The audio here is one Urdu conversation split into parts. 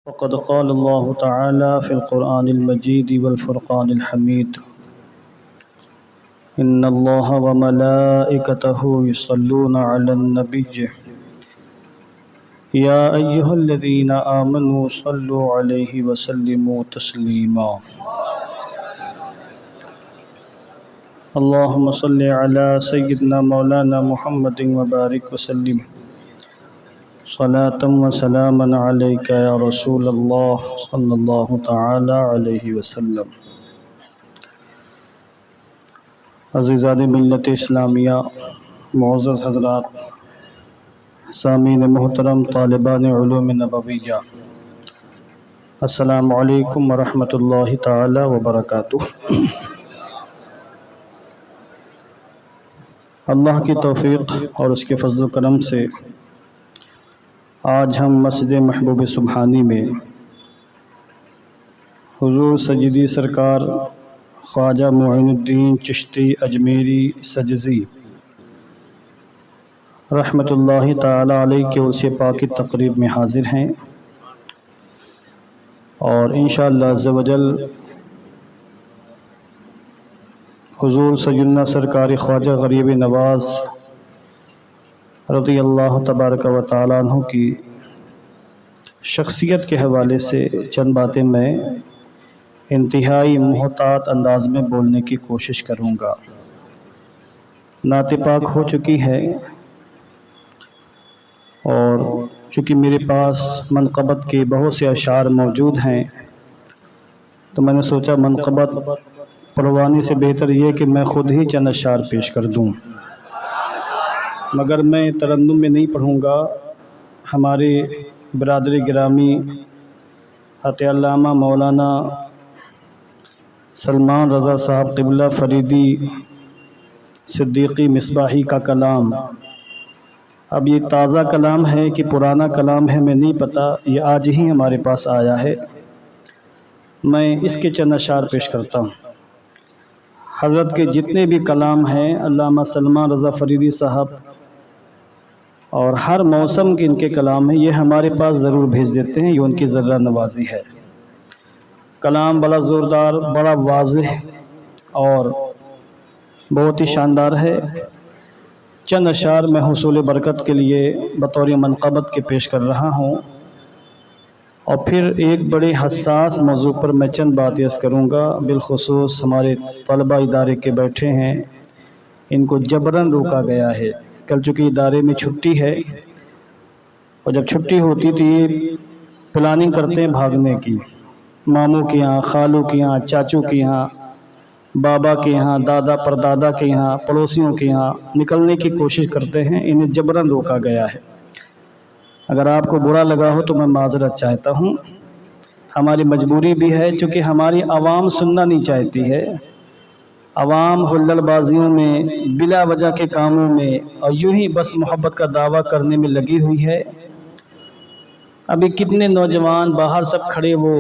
وقد قال الله تعالى في القرآن المجيد والفرقان الحميد إن الله وملائكته يصلون على النبي يا أيها الذين آمنوا صلوا عليه وسلموا تسليما اللهم صل على سيدنا مولانا محمد وبارك وسلم صلاة وسلاما عليك يا رسول الله صلی اللہ تعالی علیہ وسلم۔ عزیزان ملت اسلامیہ، معزز حضرات، سامعین محترم، طالبان علوم نبویہ، السلام علیکم ورحمۃ اللہ تعالی وبرکاتہ۔ اللہ کی توفیق اور اس کے فضل و کرم سے آج ہم مسجد محبوب سبحانی میں حضور سجدی سرکار خواجہ معین الدین چشتی اجمیری سجزی رحمۃ اللہ تعالی علیہ کے عرص پاک کی تقریب میں حاضر ہیں، اور انشاءاللہ عز و جل حضور سیدنا سرکار خواجہ غریب نواز رضی اللہ تبارک و تعالیٰ عنہ کی شخصیت کے حوالے سے چند باتیں میں انتہائی محتاط انداز میں بولنے کی کوشش کروں گا۔ نعت پاک ہو چکی ہے، اور چونکہ میرے پاس منقبت کے بہت سے اشعار موجود ہیں، تو میں نے سوچا منقبت پڑھوانے سے بہتر یہ کہ میں خود ہی چند اشعار پیش کر دوں، مگر میں ترنم میں نہیں پڑھوں گا۔ ہمارے برادر گرامی حضرت علامہ مولانا سلمان رضا صاحب قبلہ فریدی صدیقی مصباحی کا کلام، اب یہ تازہ کلام ہے کہ پرانا کلام ہے میں نہیں پتہ، یہ آج ہی ہمارے پاس آیا ہے، میں اس کے چند اشعار پیش کرتا ہوں۔ حضرت کے جتنے بھی کلام ہیں علامہ سلمان رضا فریدی صاحب، اور ہر موسم کے ان کے کلام ہیں، یہ ہمارے پاس ضرور بھیج دیتے ہیں، یہ ان کی ذرہ نوازی ہے۔ کلام بڑا زوردار، بڑا واضح اور بہت ہی شاندار ہے۔ چند اشعار میں حصول برکت کے لیے بطور منقبت کے پیش کر رہا ہوں، اور پھر ایک بڑے حساس موضوع پر میں چند بات عرض کروں گا۔ بالخصوص ہمارے طلبہ ادارے کے بیٹھے ہیں، ان کو جبراً روکا گیا ہے، کل چونکہ ادارے میں چھٹی ہے، اور جب چھٹی ہوتی تو یہ پلاننگ کرتے ہیں بھاگنے کی، ماموں کے یہاں، خالوں کے یہاں، چاچوں کے یہاں، بابا کے یہاں، دادا پردادا کے یہاں، پڑوسیوں کے یہاں نکلنے کی کوشش کرتے ہیں، انہیں جبراً روکا گیا ہے۔ اگر آپ کو برا لگا ہو تو میں معذرت چاہتا ہوں، ہماری مجبوری بھی ہے، چونکہ ہماری عوام سننا نہیں چاہتی ہے، عوام ہلڑ بازیوں میں، بلا وجہ کے کاموں میں، اور یوں ہی بس محبت کا دعویٰ کرنے میں لگی ہوئی ہے۔ ابھی کتنے نوجوان باہر سب کھڑے وہ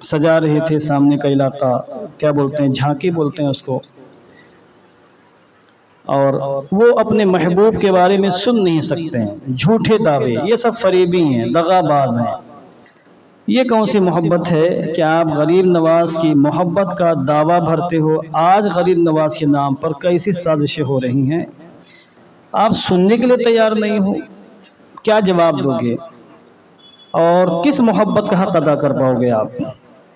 سجا رہے تھے سامنے کا علاقہ، کیا بولتے ہیں، جھانکی بولتے ہیں اس کو، اور وہ اپنے محبوب کے بارے میں سن نہیں سکتے ہیں، جھوٹے دعوے، یہ سب فریبی ہیں، دغا باز ہیں۔ یہ کون سی محبت ہے کہ آپ غریب نواز کی محبت کا دعویٰ بھرتے ہو؟ آج غریب نواز کے نام پر کیسی سازشیں ہو رہی ہیں، آپ سننے کے لیے تیار نہیں ہو، کیا جواب دو گے، اور کس محبت کا حق ادا کر پاؤ گے آپ؟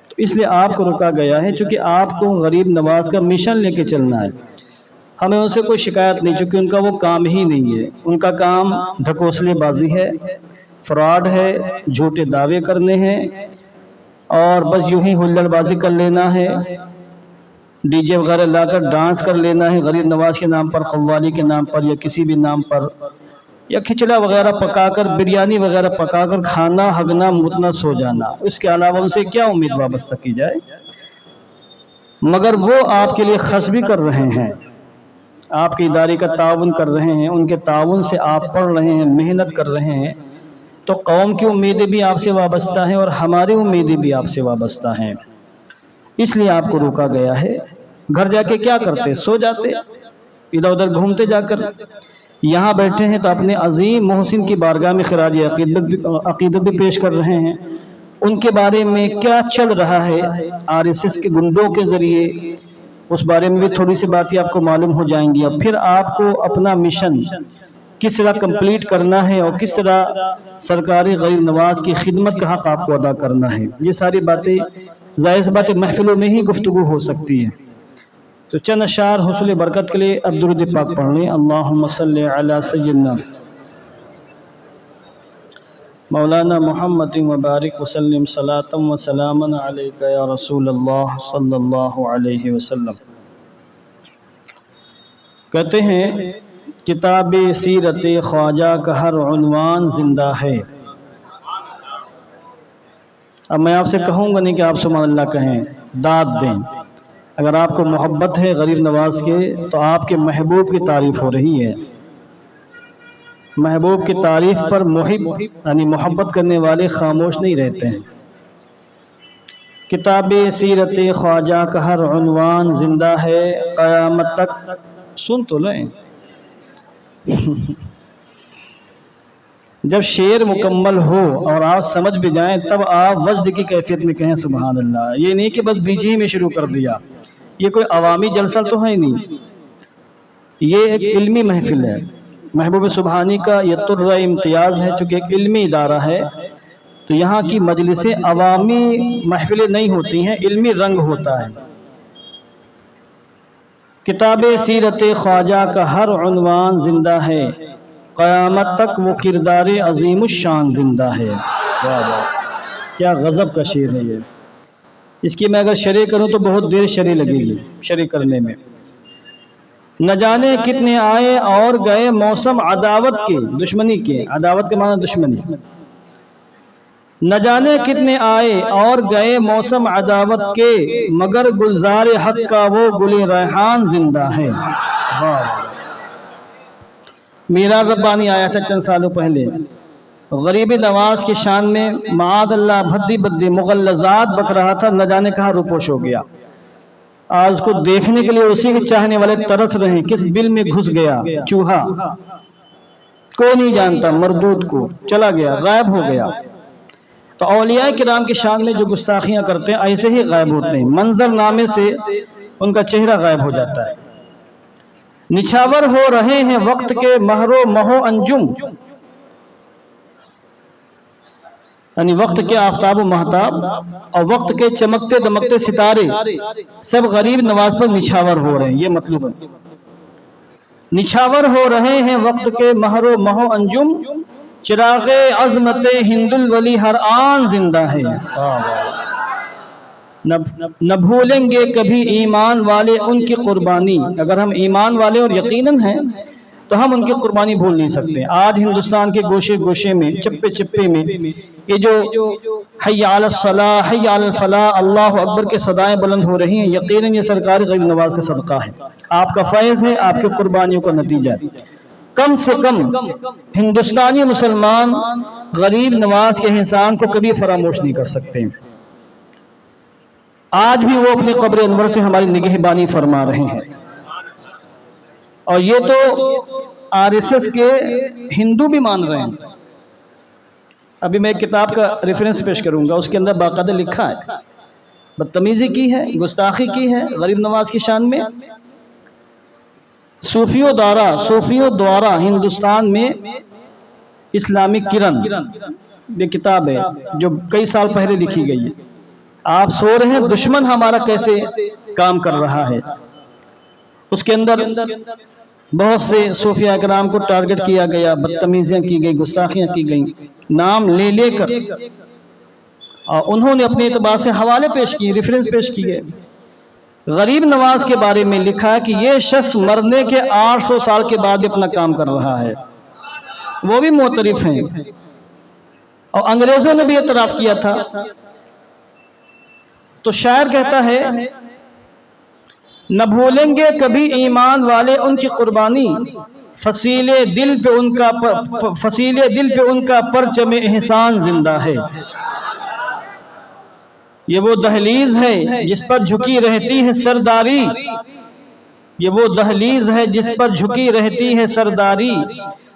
تو اس لیے آپ کو روکا گیا ہے، چونکہ آپ کو غریب نواز کا مشن لے کے چلنا ہے۔ ہمیں ان سے کوئی شکایت نہیں، چونکہ ان کا وہ کام ہی نہیں ہے، ان کا کام ڈھکوسلے بازی ہے، فراڈ ہے، جھوٹے دعوے کرنے ہیں، اور بس یوں ہی ہلڑ بازی کر لینا ہے، ڈی جے وغیرہ لا کر ڈانس کر لینا ہے غریب نواز کے نام پر، قوالی کے نام پر، یا کسی بھی نام پر، یا کھچڑا وغیرہ پکا کر، بریانی وغیرہ پکا کر کھانا، ہگنا، متنا، سو جانا، اس کے علاوہ ان سے کیا امید وابستہ کی جائے؟ مگر وہ آپ کے لیے خرچ بھی کر رہے ہیں، آپ کے ادارے کا تعاون کر رہے ہیں، ان کے تعاون سے آپ پڑھ رہے ہیں، محنت کر رہے ہیں، تو قوم کی امیدیں بھی آپ سے وابستہ ہیں، اور ہماری امیدیں بھی آپ سے وابستہ ہیں۔ اس لیے آپ کو روکا گیا ہے۔ گھر جا کے کیا کرتے؟ سو جاتے، ادھر ادھر گھومتے جا کر، یہاں بیٹھے ہیں تو اپنے عظیم محسن کی بارگاہ میں خراج عقیدت بھی پیش کر رہے ہیں، ان کے بارے میں کیا چل رہا ہے RSS کے گنڈوں کے ذریعے، اس بارے میں بھی تھوڑی سی باتیں آپ کو معلوم ہو جائیں گی، اور پھر آپ کو اپنا مشن کس طرح کمپلیٹ کرنا ہے اور کس طرح سرکار غریب نواز کی خدمت کا حق آپ کو ادا کرنا ہے۔ یہ ساری باتیں ظاہر سی بات محفلوں میں ہی گفتگو ہو سکتی ہے۔ تو چند اشعار حصول برکت کے لیے اب درود پاک پڑھ لیں۔ اللہم صلی علی سیدنا مولانا محمد مبارک وسلم صلاۃ و سلاما علیک یا رسول اللہ صلی اللہ علیہ وسلم۔ کہتے ہیں کتاب سیرت خواجہ کا ہر عنوان زندہ ہے۔ اب میں آپ سے کہوں گا نہیں کہ آپ سبحان اللہ کہیں، داد دیں۔ اگر آپ کو محبت ہے غریب نواز کے تو آپ کے محبوب کی تعریف ہو رہی ہے۔ محبوب کی تعریف پر محب یعنی محبت کرنے والے خاموش نہیں رہتے ہیں۔ کتاب سیرت خواجہ کا ہر عنوان زندہ ہے، قیامت تک سن تو لیں۔ جب شعر مکمل ہو اور آپ سمجھ بھی جائیں تب آپ وجد کی کیفیت میں کہیں سبحان اللہ۔ یہ نہیں کہ بس بیچ ہی میں شروع کر دیا، یہ کوئی عوامی جلسہ تو ہے نہیں، یہ ایک علمی محفل ہے۔ محبوب سبحانی کا یہ طرز امتیاز ہے، چونکہ ایک علمی ادارہ ہے تو یہاں کی مجلسیں عوامی محفلیں نہیں ہوتی ہیں، علمی رنگ ہوتا ہے۔ کتاب سیرت خواجہ کا ہر عنوان زندہ ہے، قیامت تک وہ کردار عظیم الشان زندہ ہے۔ کیا غضب کا شعر ہے یہ، اس کی میں اگر شرح کروں تو بہت دیر شرح لگے گی شرح کرنے میں۔ نہ جانے کتنے آئے اور گئے موسم عداوت کے، دشمنی کے، عداوت کے معنی دشمنی۔ نہ جانے کتنے آئے اور گئے موسم عداوت کے، مگر گلزار حق کا وہ گل ریحان زندہ ہے۔ میرا ربانی آیا تھا چند سالوں پہلے، غریب نواز کی شان میں معاذ اللہ بھدی بدی مغلظات بک رہا تھا، نہ جانے کہاں روپوش ہو گیا۔ آج کو دیکھنے کے لیے اسی کے چاہنے والے ترس رہے ہیں، کس بل میں گھس گیا چوہا، کوئی نہیں جانتا، مردود کو چلا گیا، غائب ہو گیا۔ تو اولیاء کرام کی شان میں جو گستاخیاں کرتے ہیں ایسے ہی غائب ہوتے ہیں، منظر نامے سے ان کا چہرہ غائب ہو جاتا ہے۔ نچھاور ہو رہے ہیں وقت کے مہر و مہو انجم، یعنی وقت کے آفتاب و مہتاب اور وقت کے چمکتے دمکتے ستارے سب غریب نواز پر نچھاور ہو رہے ہیں، یہ مطلب ہے۔ نچھاور ہو رہے ہیں وقت کے مہر و مہو انجم، چراغ عظمت ہند الولی ہر آن زندہ ہے۔ نہ بھولیں گے کبھی ایمان والے ان کی قربانی، اگر ہم ایمان والے اور یقیناً ہیں تو ہم ان کی قربانی بھول نہیں سکتے۔ آج ہندوستان کے گوشے گوشے میں، چپے چپے میں یہ جو حی علی الصلاح، حی علی الفلاح، اللہ اکبر کے صدائیں بلند ہو رہی ہیں، یقیناً یہ سرکار غریب نواز کا صدقہ ہے، آپ کا فیض ہے، آپ کی قربانیوں کا نتیجہ ہے۔ کم سے کم ہندوستانی مسلمان غریب نواز کے احسان کو کبھی فراموش نہیں کر سکتے۔ آج بھی وہ اپنی قبر انور سے ہماری نگہبانی فرما رہے ہیں، اور یہ تو RSS کے ہندو بھی مان رہے ہیں۔ ابھی میں ایک کتاب کا ریفرنس پیش کروں گا، اس کے اندر باقاعدہ لکھا ہے، بدتمیزی کی ہے، گستاخی کی ہے غریب نواز کی شان میں۔ صوفیوں دوارا ہندوستان میں اسلامک کرن، یہ کتاب ہے جو کئی سال پہلے لکھی گئی ہے۔ آپ سو رہے ہیں دشمن ہمارا کیسے کام کر رہا ہے، اس کے اندر بہت سے صوفیاء کرام کو ٹارگٹ کیا گیا، بدتمیزیاں کی گئی، گستاخیاں کی گئیں، نام لے لے کر، اور انہوں نے اپنے اعتبار سے حوالے پیش کیے، ریفرنس پیش کیے۔ غریب نواز کے بارے میں لکھا ہے کہ یہ شخص مرنے کے 800 سال کے بعد اپنا کام کر رہا ہے، وہ بھی معترف ہیں، اور انگریزوں نے بھی اعتراف کیا تھا۔ تو شاعر کہتا ہے نہ بھولیں گے کبھی ایمان والے ان کی قربانی، فصیل دل پہ ان کا پرچم احسان زندہ ہے۔ یہ وہ دہلیز ہے جس پر جھکی رہتی ہے سرداری، یہ وہ دہلیز ہے جس پر جھکی رہتی ہے سرداری،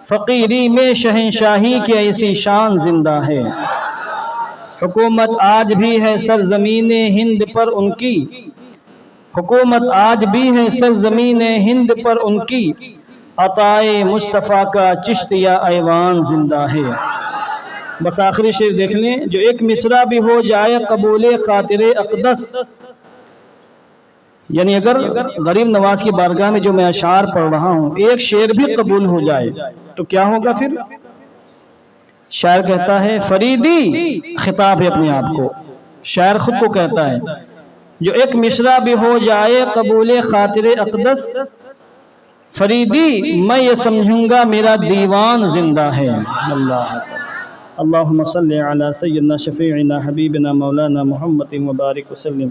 فقیری میں شہنشاہی کی ایسی شان زندہ ہے۔ حکومت آج بھی ہے سرزمین ہند پر ان کی، حکومت آج بھی ہے سرزمین ہند پر ان کی، عطائے مصطفیٰ کا چشتیہ ایوان زندہ ہے۔ بس آخری شعر دیکھ لیں، جو ایک مصرع بھی ہو جائے قبول خاطر اقدس، یعنی اگر غریب نواز کی بارگاہ میں جو میں اشعار پڑھ رہا ہوں ایک شعر بھی قبول ہو جائے تو کیا ہوگا پھر؟ شاعر کہتا ہے فریدی، خطاب ہے اپنے آپ کو، شاعر خود کو کہتا ہے جو ایک مصرع بھی ہو جائے قبول خاطر اقدس، فریدی میں یہ سمجھوں گا میرا دیوان زندہ ہے۔ اللہ اللہم صلی علی سیدنا شفیعنا حبیبنا مولانا محمد وبارک وسلم،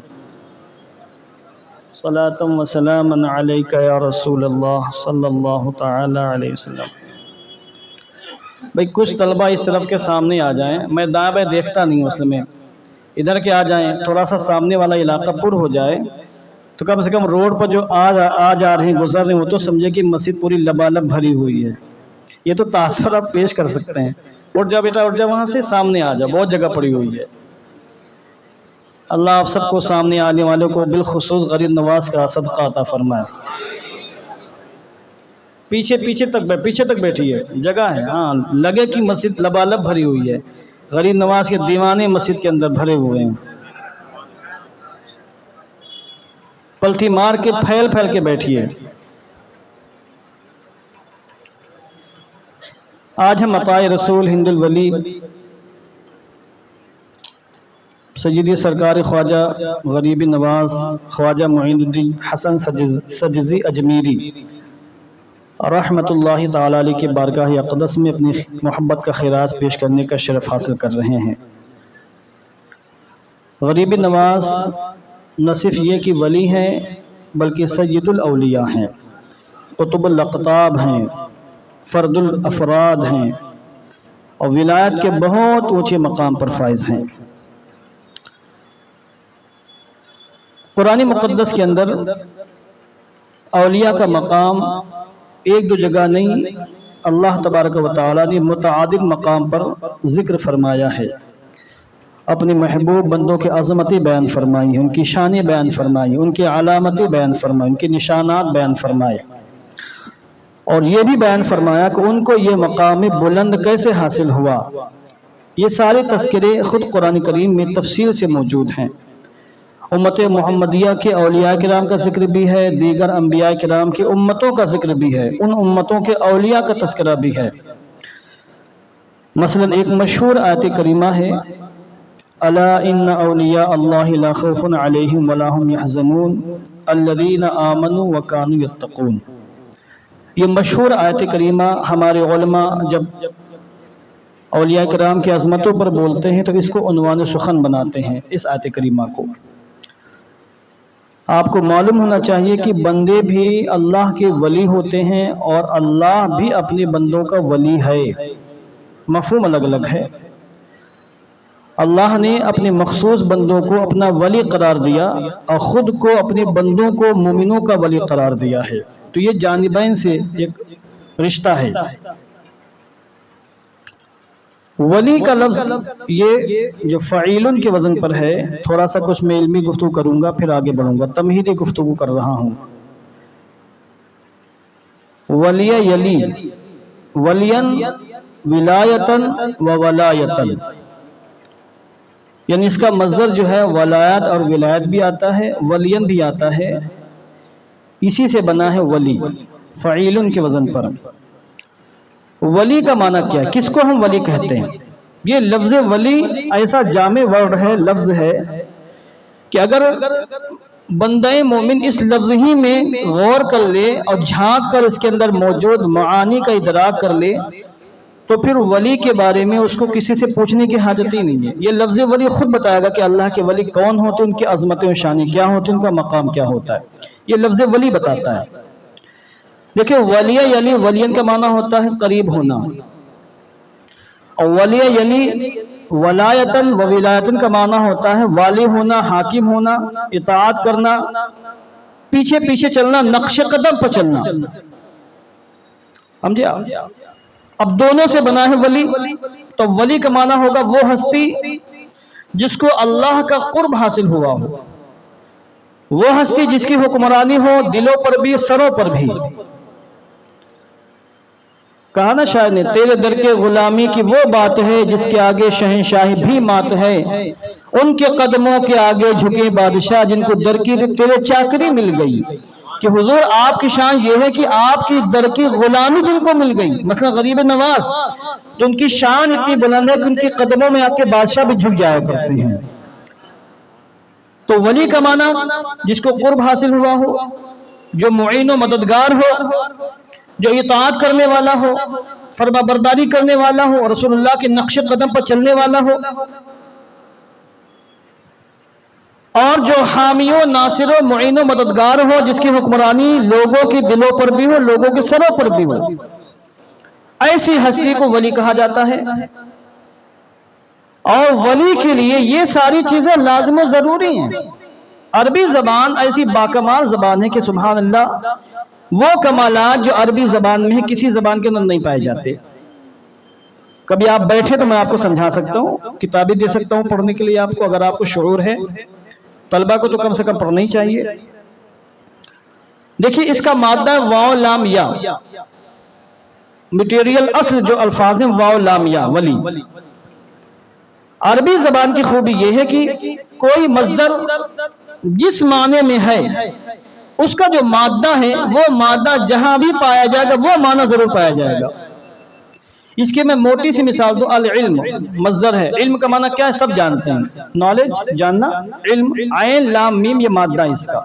صلاۃ و سلاما علیک یا رسول اللہ صلی اللہ تعالی علیہ وسلم۔ بھئی کچھ طلبہ اس طرف کے سامنے آ جائیں، میں دائیں بائیں دیکھتا نہیں ہوں، اصل میں ادھر کے آ جائیں، تھوڑا سا سامنے والا علاقہ پر ہو جائے تو کم سے کم روڈ پر جو آ جا رہے ہیں گزر رہے ہیں وہ تو سمجھے کہ مسجد پوری لبالب بھری ہوئی ہے۔ یہ تو تاثر آپ پیش کر سکتے ہیں۔ اٹھ جا بیٹا، اٹھ جا، وہاں سے سامنے آ جا، بہت جگہ پڑی ہوئی ہے۔ اللہ آپ سب کو سامنے آنے والوں کو بالخصوص غریب نواز کا صدقہ عطا فرمائے۔ پیچھے تک بیٹھی ہے، جگہ ہے، ہاں لگے کہ مسجد لبالب بھری ہوئی ہے، غریب نواز کے دیوانے مسجد کے اندر بھرے ہوئے ہیں، پلتھی مار کے پھیل کے بیٹھی ہے۔ آج ہم عطائے رسول ہند الولی سیدی سرکار خواجہ غریب نواز خواجہ معین الدین حسن سجزی اجمیری رحمت اللہ تعالی علیہ کے بارگاہ اقدس میں اپنی محبت کا خراج پیش کرنے کا شرف حاصل کر رہے ہیں۔ غریب نواز نہ صرف یہ کہ ولی ہیں بلکہ سید الاولیاء ہیں، قطب الاقطاب ہیں، فرد الافراد ہیں اور ولایت کے بہت اونچے مقام پر فائز ہیں۔ قرآن مقدس کے اندر اولیاء کا مقام ایک دو جگہ نہیں، اللہ تبارک و تعالیٰ نے متعدد مقام پر ذکر فرمایا ہے، اپنے محبوب بندوں کے عظمتیں بیان فرمائی ہیں، ان کی شانیں بیان فرمائی، ان کی علامتیں بیان فرمائی، ان کے نشانات بیان فرمائے، اور یہ بھی بیان فرمایا کہ ان کو یہ مقام بلند کیسے حاصل ہوا۔ یہ سارے تذکرے خود قرآن کریم میں تفصیل سے موجود ہیں۔ امت محمدیہ کے اولیاء کرام کا ذکر بھی ہے، دیگر انبیاء کرام کی امتوں کا ذکر بھی ہے، ان امتوں کے اولیاء کا تذکرہ بھی ہے۔ مثلا ایک مشہور آیت کریمہ ہے، الا ان اولیاء اللہ لا خوف علیہم ولا هم يحزنون الذین آمنوا وکانوا یتقون۔ یہ مشہور آیت کریمہ ہمارے علماء جب اولیاء کرام کی عظمتوں پر بولتے ہیں تو اس کو عنوان سخن بناتے ہیں، اس آیت کریمہ کو۔ آپ کو معلوم ہونا چاہیے کہ بندے بھی اللہ کے ولی ہوتے ہیں اور اللہ بھی اپنے بندوں کا ولی ہے، مفہوم الگ الگ ہے۔ اللہ نے اپنے مخصوص بندوں کو اپنا ولی قرار دیا اور خود کو اپنے بندوں کو مومنوں کا ولی قرار دیا ہے، تو یہ جانبین سے ایک رشتہ ہے۔ ولی کا لفظ یہ جو فعیلن کے وزن پر ہے، تھوڑا سا کچھ میں علمی گفتگو کروں گا پھر آگے بڑھوں گا، تمہیدی گفتگو کر رہا ہوں۔ ولی یلی، ولین ولایتن و ولایتن، یعنی اس کا مصدر جو ہے ولایت اور ولایت بھی آتا ہے، ولین بھی آتا ہے، اسی سے بنا ہے ولی، فعیلن کے وزن پر۔ ولی کا معنی کیا ہے؟ کس کو ہم ولی کہتے ہیں؟ یہ لفظ ولی ایسا جامع ورڈ ہے، لفظ ہے کہ اگر بندہ مومن اس لفظ ہی میں غور کر لے اور جھانک کر اس کے اندر موجود معانی کا ادراک کر لے تو پھر ولی کے بارے میں اس کو کسی سے پوچھنے کی حاجت ہی نہیں ہے۔ یہ لفظ ولی خود بتائے گا کہ اللہ کے ولی کون ہوتے ہیں، ان کی عظمتیں و شانیں کیا ہوتی ہیں، ان کا مقام کیا ہوتا ہے، یہ لفظ ولی بتاتا ہے۔ دیکھیں ولی یلی، ولین کا معنی ہوتا ہے قریب ہونا، اور ولی یلی ولایتن و ولایتن کا معنی ہوتا ہے والی ہونا، حاکم ہونا، اطاعت کرنا، پیچھے پیچھے چلنا، نقش قدم پر چلنا۔ سمجھے اب دونوں سے بنا ہے ولی، تو ولی کا معنی ہوگا وہ ہستی جس کو اللہ کا قرب حاصل ہوا ہو، وہ ہستی جس کی حکمرانی ہو دلوں پر بھی سروں پر بھی۔ کہا نا شاعر نے، تیرے در کے غلامی کی وہ بات ہے جس کے آگے شہنشاہی بھی مات ہے، ان کے قدموں کے آگے جھکے بادشاہ جن کو در کی تیرے چاکری مل گئی۔ کہ حضور آپ کی شان یہ ہے کہ آپ کی در کی غلامی جن کو مل گئی، مثلا غریب نواز، تو ان کی شان اتنی بلند ہے کہ ان کے قدموں میں آپ کے بادشاہ بھی جھک جایا کرتے ہیں۔ تو ولی کا معنی جس کو قرب حاصل ہوا ہو، جو معین و مددگار ہو، جو اطاعت کرنے والا ہو، فرما برداری کرنے والا ہو، اور رسول اللہ کے نقش قدم پر چلنے والا ہو، اور جو حامی و ناصر و معین و مددگار ہو، جس کی حکمرانی لوگوں کے دلوں پر بھی ہو، لوگوں کے سروں پر بھی ہو، ایسی ہستی کو ولی کہا جاتا ہے۔ اور ولی کے لیے یہ ساری چیزیں لازم و ضروری ہیں۔ عربی زبان ایسی باکمال زبان ہے کہ سبحان اللہ، وہ کمالات جو عربی زبان میں ہے کسی زبان کے اندر نہیں پائے جاتے۔ کبھی آپ بیٹھے تو میں آپ کو سمجھا سکتا ہوں، کتابیں دے سکتا ہوں پڑھنے کے لیے آپ کو، اگر آپ کو شعور ہے۔ طلبہ کو تو کم سے کم پڑھنا ہی چاہیے۔ دیکھیے اس کا مادہ واو لام یا، مٹیریل اصل جو الفاظ ہیں واو لام یا، ولی۔ عربی زبان کی خوبی یہ ہے کہ کوئی مصدر جس معنی میں ہے، اس کا جو مادہ ہے وہ مادہ جہاں بھی پایا جائے گا وہ معنی ضرور پایا جائے گا۔ اس کے میں موٹی سی مثال دوں، العلم مصدر ہے، علم کا معنی کیا ہے سب جانتے ہیں، نالج جاننا، علم عین لام میم یہ مادہ ہے اس کا۔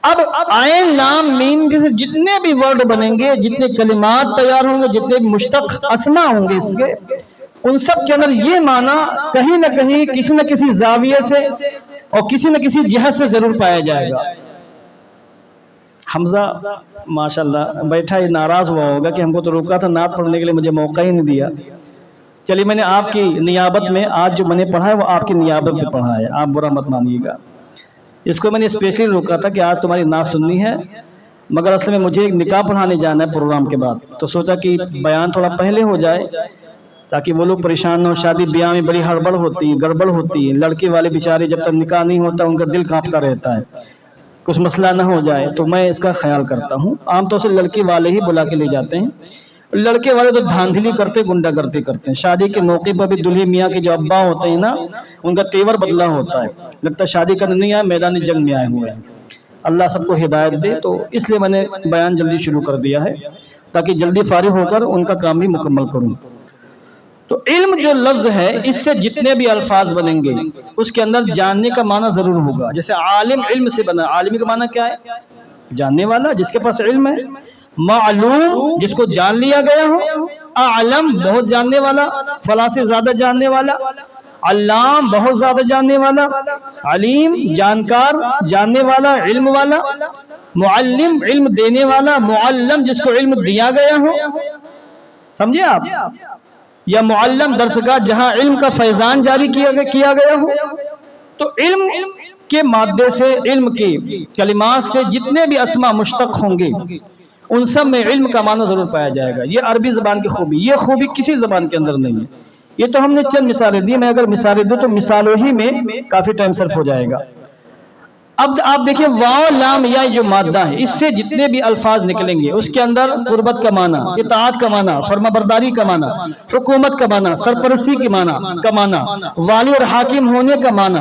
اب عین لام میم سے جتنے بھی ورڈ بنیں گے، جتنے کلمات تیار ہوں گے، جتنے بھی مشتق اسما ہوں گے اس کے، ان سب کے اندر یہ معنی کہیں نہ کہیں کسی نہ کسی زاویے سے اور کسی نہ کسی جہت سے ضرور پایا جائے گا۔ حمزہ ماشاءاللہ بیٹھا ہی ناراض ہوا ہوگا کہ ہم کو تو روکا تھا نعت پڑھنے کے لیے، مجھے موقع ہی نہیں دیا۔ چلیے میں نے آپ کی نیابت میں آج جو میں نے پڑھا ہے وہ آپ کی نیابت میں پڑھا ہے، آپ برا مت مانیے گا۔ اس کو میں نے اسپیشلی روکا تھا کہ آج تمہاری نعت سننی ہے، مگر اصل میں مجھے ایک نکاح پڑھانے جانا ہے پروگرام کے بعد، تو سوچا کہ بیان تھوڑا پہلے ہو جائے تاکہ وہ لوگ پریشان نہ ہو۔ شادی بیاہ میں بڑی ہڑبڑ ہوتی ہے، گڑبڑ ہوتی ہے، لڑکے والے بیچارے جب تک نکاح نہیں ہوتا ان کا دل کانپتا رہتا ہے، کچھ مسئلہ نہ ہو جائے، تو میں اس کا خیال کرتا ہوں۔ عام طور سے لڑکی والے ہی بلا کے لے جاتے ہیں، لڑکے والے تو دھاندلی کرتے گنڈا گردی کرتے ہیں۔ شادی کے موقع پر بھی دلہے میاں کے جو ابا ہوتے ہیں نا، ان کا تیور بدلا ہوتا ہے، لگتا ہے شادی کرنے نہیں آئے، میدان جنگ میں آئے ہوئے ہیں۔ اللہ سب کو ہدایت دے، تو اس لیے میں نے بیان جلدی شروع کر دیا ہے تاکہ جلدی فارغ ہو کر ان کا کام بھی مکمل کروں۔ تو علم جو لفظ ہے اس سے جتنے بھی الفاظ بنیں گے اس کے اندر جاننے کا معنی ضرور ہوگا۔ جیسے عالم علم سے بنا، عالم کا معنی کیا ہے؟ جاننے والا، جس کے پاس علم ہے۔ معلوم جس کو جان لیا گیا ہو، اعلم بہت جاننے والا، فلاں سے زیادہ جاننے والا، علام بہت زیادہ جاننے والا، علیم جانکار جاننے والا علم والا، معلم علم دینے والا، معلم جس کو علم دیا گیا ہو، سمجھے آپ؟ یا معلم درسگاہ جہاں علم کا فیضان جاری کیا گیا ہو۔ تو علم کے مادے سے، علم کے کلمات سے جتنے بھی اسما مشتق ہوں گے ان سب میں علم کا معنی ضرور پایا جائے گا۔ یہ عربی زبان کی خوبی، یہ خوبی کسی زبان کے اندر نہیں ہے۔ یہ تو ہم نے چند مثالیں دی، میں اگر مثالیں دوں تو مثالوں ہی میں کافی ٹائم صرف ہو جائے گا۔ اب آپ دیکھیں واو لام یا جو مادہ ہے اس سے جتنے بھی الفاظ نکلیں گے اس کے اندر قربت کا معنی، اطاعت کا معنی، فرما برداری کا معنی، حکومت کا معنی، سرپرستی کا معنی، والی اور حاکم ہونے کا معنی،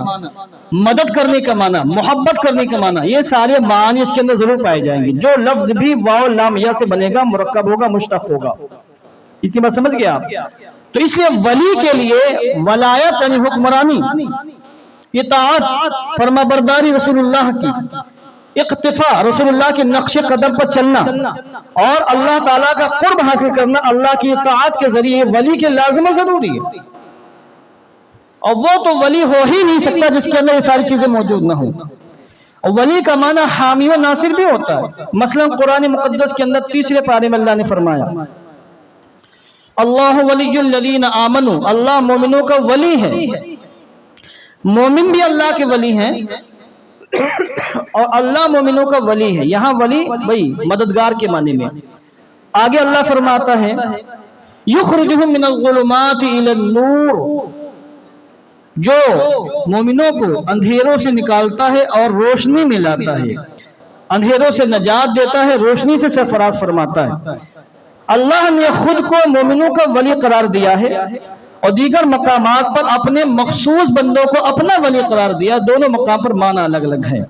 مدد کرنے کا معنی، محبت کرنے کا معنی، یہ سارے معنی اس کے اندر ضرور پائے جائیں گے۔ جو لفظ بھی واو لام یا سے بنے گا مرکب ہوگا، مشتق ہوگا۔ اتنی بات سمجھ گئے آپ؟ تو اس لیے ولی کے لیے ولایت یعنی حکمرانی، اطاعت فرما برداری رسول اللہ کی، اقتفاء رسول اللہ کے نقش قدم پر چلنا، اور اللہ تعالیٰ کا قرب حاصل کرنا اللہ کی اطاعت کے ذریعے ولی کے لازم و ضروری ہے۔ اور وہ تو ولی ہو ہی نہیں سکتا جس کے اندر یہ ساری چیزیں موجود نہ ہوں۔ اور ولی کا معنی حامی و ناصر بھی ہوتا ہے۔ مثلا قرآن مقدس کے اندر 3 پارے میں اللہ نے فرمایا اللہ ولی الذین آمنوا، اللہ مومنوں کا ولی ہے۔ مومن بھی اللہ کے ولی ہیں اور اللہ مومنوں کا ولی ہے۔ یہاں ولی بھائی مددگار کے معنی میں۔ آگے اللہ فرماتا ہے یخرجہم من الظلمات الی النور، جو مومنوں کو اندھیروں سے نکالتا ہے اور روشنی میں لاتا ہے، اندھیروں سے نجات دیتا ہے، روشنی سے سرفراز فرماتا ہے۔ اللہ نے خود کو مومنوں کا ولی قرار دیا ہے اور دیگر مقامات پر اپنے مخصوص بندوں کو اپنا ولی قرار دیا، دونوں مقام پر معنی الگ الگ ہے۔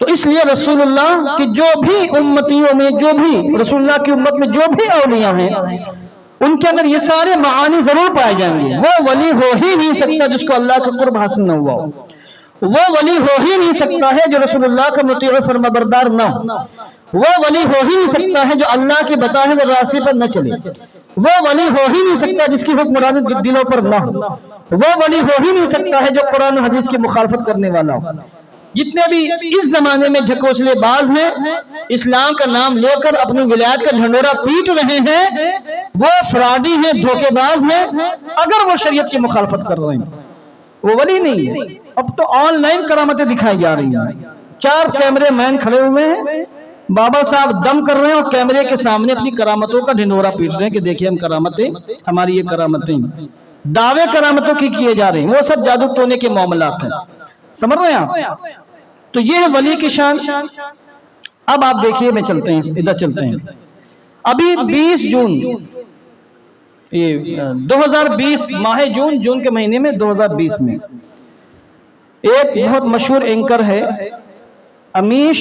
تو اس لیے رسول اللہ کی جو بھی امتیوں میں، جو بھی رسول اللہ کی امت میں جو بھی اولیاء ہیں، ان کے اندر یہ سارے معانی ضرور پائے جائیں گے۔ وہ ولی ہو ہی نہیں سکتا جس کو اللہ کا قرب حاصل نہ ہوا ہو، وہ ولی ہو ہی نہیں سکتا ہے جو رسول اللہ کا مطیع و فرمانبردار نہ ہو، وہ ولی ہو ہی نہیں سکتا ہے جو اللہ کے بتائے ہوئے راستے پر نہ چلے، وہ ولی ہو ہی نہیں سکتا جس کی حکمرانی دلوں پر نہ ہو، وہ ولی ہو ہی نہیں سکتا ہے جو قرآن و حدیث کی مخالفت کرنے والا ہو۔ جتنے بھی اس زمانے میں جھکوسلے باز ہیں، اسلام کا نام لے کر اپنی ولایت کا ڈھنڈورا پیٹ رہے ہیں، وہ فراڈی ہیں، دھوکے باز ہیں، اگر وہ شریعت کی مخالفت کر رہے ہیں وہ ولی نہیں ہے۔ اب تو آن لائن کرامتیں دکھائی جا رہی ہیں، 4 کیمرے مین کھڑے ہوئے ہیں، بابا صاحب دم کر رہے ہیں اور کیمرے کے سامنے اپنی کرامتوں کا ڈھنڈورا پیٹ رہے ہیں کہ دیکھیں ہم کرامتیں، ہماری یہ کرامتیں، دعوے کرامتوں کی کیے جا رہے ہیں، وہ سب جادو ٹونے کے معاملات ہیں۔ سمجھ رہے ہیں آپ؟ تو یہ ہے ولی کی شان۔ اب آپ دیکھیے، میں چلتے ہیں ادھر چلتے ہیں۔ ابھی 20 جون 2020 ماہ جون کے مہینے میں 2020 میں ایک بہت مشہور اینکر ہے امیش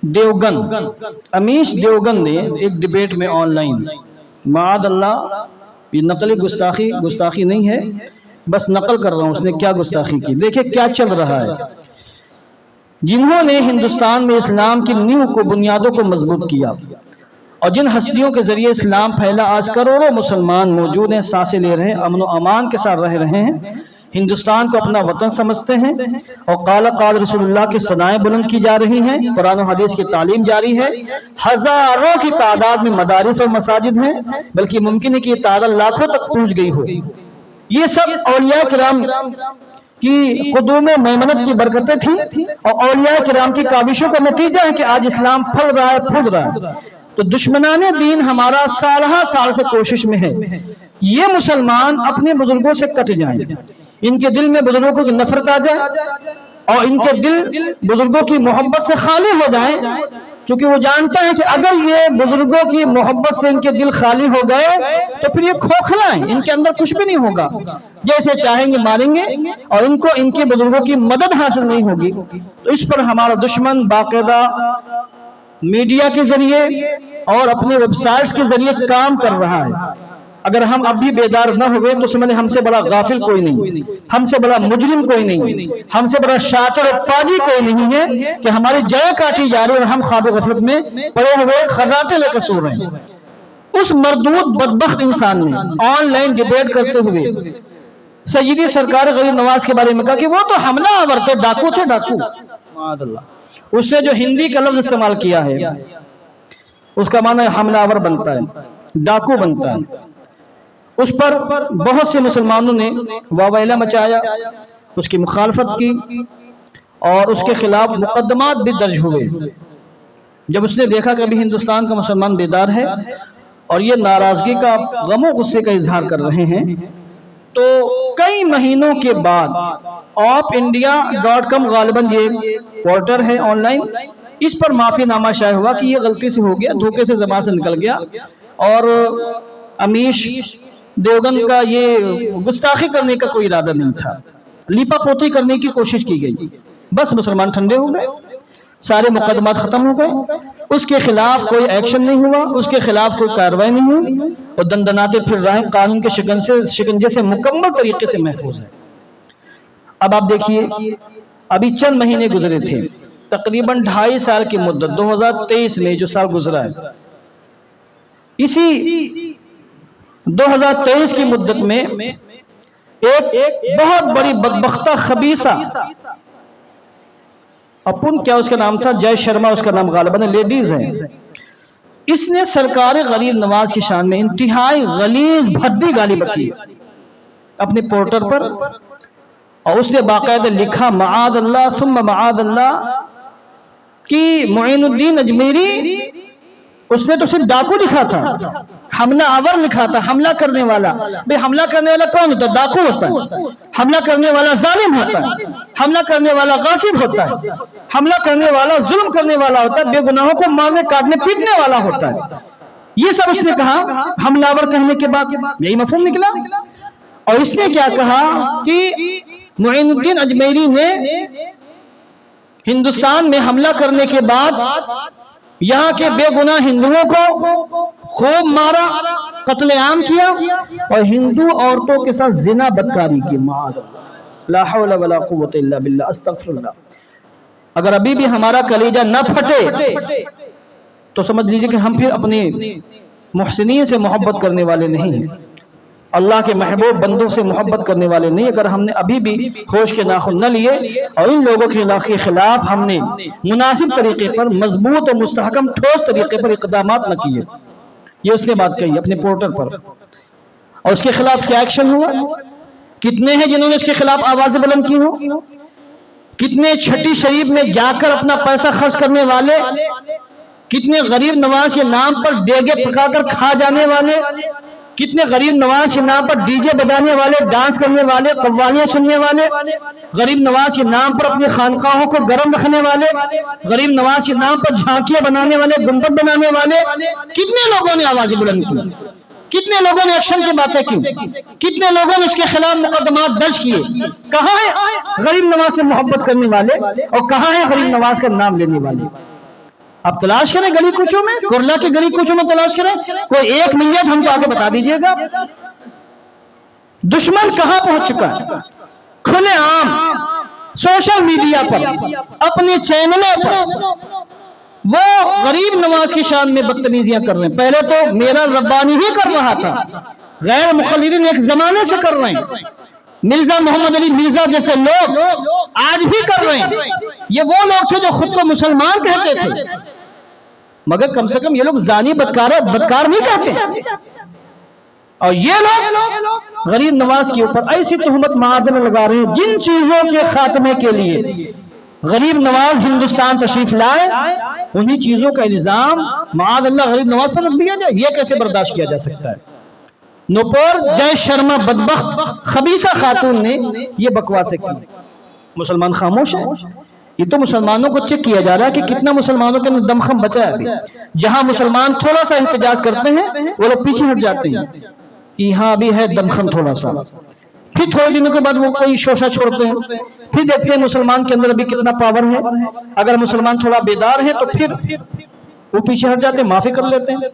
دیوگن نے ایک ڈیبیٹ میں آن لائن، معاذ اللہ یہ نقلی گستاخی نہیں ہے، بس نقل کر رہا ہوں، اس نے کیا گستاخی کی، دیکھیں کیا چل رہا ہے۔ جنہوں نے ہندوستان میں اسلام کی نیو کو، بنیادوں کو مضبوط کیا اور جن ہستیوں کے ذریعے اسلام پھیلا، آج کروڑوں مسلمان موجود ہیں، سانسیں لے رہے ہیں، امن و امان کے ساتھ رہ رہے ہیں، ہندوستان کو اپنا وطن سمجھتے ہیں، اور قال رسول اللہ کی صدائیں بلند کی جا رہی ہیں، قرآن و حدیث کی تعلیم جاری ہے، ہزاروں کی تعداد میں مدارس اور مساجد ہیں، بلکہ ممکن ہے کہ یہ تعداد لاکھوں تک پہنچ گئی ہو۔ یہ سب اولیاء کرام کی قدوم میمنت کی برکتیں تھیں اور اولیاء کرام کی کاوشوں کا نتیجہ ہے کہ آج اسلام پھل رہا ہے، پھول رہا ہے۔ تو دشمنان دین ہمارا سال سے کوشش میں ہے یہ مسلمان اپنے بزرگوں سے کٹ جائیں، ان کے دل میں بزرگوں کی نفرت آ جائے اور ان کے دل بزرگوں کی محبت سے خالی ہو جائیں، کیونکہ وہ جانتا ہے کہ اگر یہ بزرگوں کی محبت سے ان کے دل خالی ہو گئے تو پھر یہ کھوکھلا ہیں، ان کے اندر کچھ بھی نہیں ہوگا، جیسے چاہیں گے ماریں گے اور ان کو ان کے بزرگوں کی مدد حاصل نہیں ہوگی۔ تو اس پر ہمارا دشمن باقاعدہ میڈیا کے ذریعے اور اپنے ویب سائٹس کے ذریعے کام کر رہا ہے۔ اگر ہم اب بھی بیدار نہ ہوئے تو سمجھیں ہم سے بڑا غافل کوئی نہیں، ہم سے بڑا مجرم کوئی نہیں، ہم سے بڑا شاطر اور پاجی کوئی نہیں ہے کہ ہماری جڑیں کاٹی جا رہی اور ہم خواب و غفلت میں پڑے ہوئے خراٹے لے کر سو رہے ہیں۔ اس مردود بدبخت انسان نے آن لائن ڈیبیٹ کرتے ہوئے سیدی سرکار غریب نواز کے بارے میں کہا کہ وہ تو حملہ آور تھے، ڈاکو تھے، ڈاکو۔ معاذ اللہ، اس نے جو ہندی کا لفظ استعمال کیا ہے اس کا معنی حملہ آور بنتا ہے، ڈاکو بنتا ہے۔ اس پر بہت سے مسلمانوں نے واویلا مچایا، اس کی مخالفت کی اور اس کے خلاف مقدمات بھی درج ہوئے۔ جب اس نے دیکھا کہ ابھی ہندوستان کا مسلمان بیدار ہے اور یہ ناراضگی کا، غم و غصے کا اظہار کر رہے ہیں، تو کئی مہینوں کے بعد opindia.com غالباً یہ پورٹل ہے آن لائن، اس پر معافی نامہ شائع ہوا کہ یہ غلطی سے ہو گیا، دھوکے سے زبان سے نکل گیا اور امیش دیوگن کا یہ گستاخی کرنے کا کوئی ارادہ نہیں تھا، لیپا پوتی کرنے کی کوشش کی گئی، بس مسلمان ٹھنڈے ہو گئے، سارے مقدمات ختم ہو گئے، اس کے خلاف کوئی ایکشن نہیں ہوا، اس کے خلاف کوئی کارروائی نہیں ہوئی اور دندناتے پھر رہے، قانون کے شکنجے سے مکمل طریقے سے محفوظ ہے۔ اب آپ دیکھیے، ابھی چند مہینے گزرے تھے، تقریباً 2.5 سال کی مدت، 2023 میں جو سال گزرا ہے، اسی 2023 کی مدت میں ایک بہت بڑی بدبختہ خبیثہ، اپن کیا اس کا نام تھا، جے شرما اس کا نام غالباً لیڈیز ہے، اس نے سرکار غریب نواز کی شان میں انتہائی غلیظ بھدی گالی بکی اپنے پورٹل پر، اور اس نے باقاعدہ لکھا معاذ اللہ ثم معاذ اللہ کہ معین الدین اجمیری اس نے تو صرف ڈاکو لکھا تھا، حملہ آور لکھا تھا، حملہ کرنے والا۔ بھئی حملہ کرنے والا کون ہوتا ہے؟ ڈاکو ہوتا ہے۔ حملہ کرنے والا ظالم ہوتا ہے، حملہ کرنے والا غاصب ہوتا ہے، حملہ کرنے والا ظلم کرنے والا ہوتا ہے، بے گناہوں کو مارنے کاٹنے پیٹنے والا ہوتا ہے۔ یہ سب اس نے کہا حملہ آور کہنے کے بعد، یہی مفہوم نکلا۔ اور اس نے کیا کہا کہ معین الدین اجمیری نے ہندوستان میں حملہ کرنے کے بعد یہاں کے بے گناہ ہندوؤں کو خوب مارا، قتل عام کیا، اور ہندو عورتوں کے ساتھ زنا بدکاری کی۔ معاذ اللہ، لا حول ولا قوت الا باللہ، استغفر اللہ۔ اگر ابھی بھی ہمارا کلیجہ نہ پھٹے تو سمجھ لیجئے کہ ہم پھر اپنے محسنین سے محبت کرنے والے نہیں ہیں، اللہ کے محبوب بندوں سے محبت کرنے والے نہیں۔ اگر ہم نے ابھی بھی ہوش کے ناخن نہ لیے اور ان لوگوں کے خلاف ہم نے مناسب طریقے پر، مضبوط اور مستحکم ٹھوس طریقے پر اقدامات نہ کیے، یہ اس نے بات کہی اپنے پورٹل پر، اور اس کے خلاف کیا ایکشن ہوا؟ کتنے ہیں جنہوں نے اس کے خلاف آوازیں بلند کی ہوں؟ کتنے چھٹی شریف میں جا کر اپنا پیسہ خرچ کرنے والے، کتنے غریب نواز کے نام پر دیگے پکا کر کھا جانے والے، کتنے غریب نواز کے نام پر ڈی جے بجانے والے، ڈانس کرنے والے، قوالیاں سننے والے، غریب نواز کے نام پر اپنی خانقاہوں کو گرم رکھنے والے، غریب نواز کے نام پر جھانکیاں بنانے والے، گنبد بنانے والے، کتنے لوگوں نے آوازیں بلند کی، کتنے لوگوں نے ایکشن کی باتیں کی، کتنے لوگوں نے اس کے خلاف مقدمات درج کیے؟ کہاں ہے غریب نواز سے محبت کرنے والے اور کہاں ہے غریب نواز کا نام لینے والے؟ آپ تلاش کریں گلی کوچوں میں، کرلا کے گلی کوچوں میں تلاش کریں، کوئی ایک منٹ ہم کو آگے بتا دیجئے گا۔ دشمن کہاں پہنچ چکا ہے؟ کھلے عام سوشل میڈیا پر، اپنے چینلوں پر وہ غریب نواز کی شان میں بدتمیزیاں کر رہے ہیں۔ پہلے تو میرا ربانی ہی کر رہا تھا، غیر مخلدین ایک زمانے سے کر رہے ہیں، مرزا محمد علی مرزا جیسے لوگ آج بھی کر رہے ہیں۔ یہ وہ لوگ تھے جو خود کو مسلمان کہتے تھے، مگر کم سے کم یہ لوگ زانی بدکار نہیں کہتے۔ اور یہ لوگ غریب نواز کے اوپر ایسی تہمت معاذ اللہ لگا رہے ہیں جن چیزوں کے خاتمے کے لیے غریب نواز ہندوستان تشریف لائے، انہی چیزوں کا الزام معاذ اللہ غریب نواز پر رکھ دیا جائے، یہ کیسے برداشت کیا جا سکتا ہے؟ نوپور جے شرما بدبخت خبیثہ خاتون نے یہ بکواسیں کی، مسلمان خاموش ہے۔ یہ تو مسلمانوں کو چیک کیا جا رہا ہے کہ کتنا مسلمانوں کے اندر دمخم بچا ہے ابھی۔ جہاں مسلمان تھوڑا سا احتجاج کرتے ہیں وہ لوگ پیچھے ہٹ جاتے ہیں کہ یہاں ابھی ہے دمخم تھوڑا سا، پھر تھوڑے دنوں کے بعد وہ کوئی شوشہ چھوڑتے ہیں، پھر دیکھتے ہیں مسلمان کے اندر ابھی کتنا پاور ہے، اگر مسلمان تھوڑا بیدار ہے تو پھر وہ پیچھے ہٹ جاتے ہیں، معافی کر لیتے ہیں۔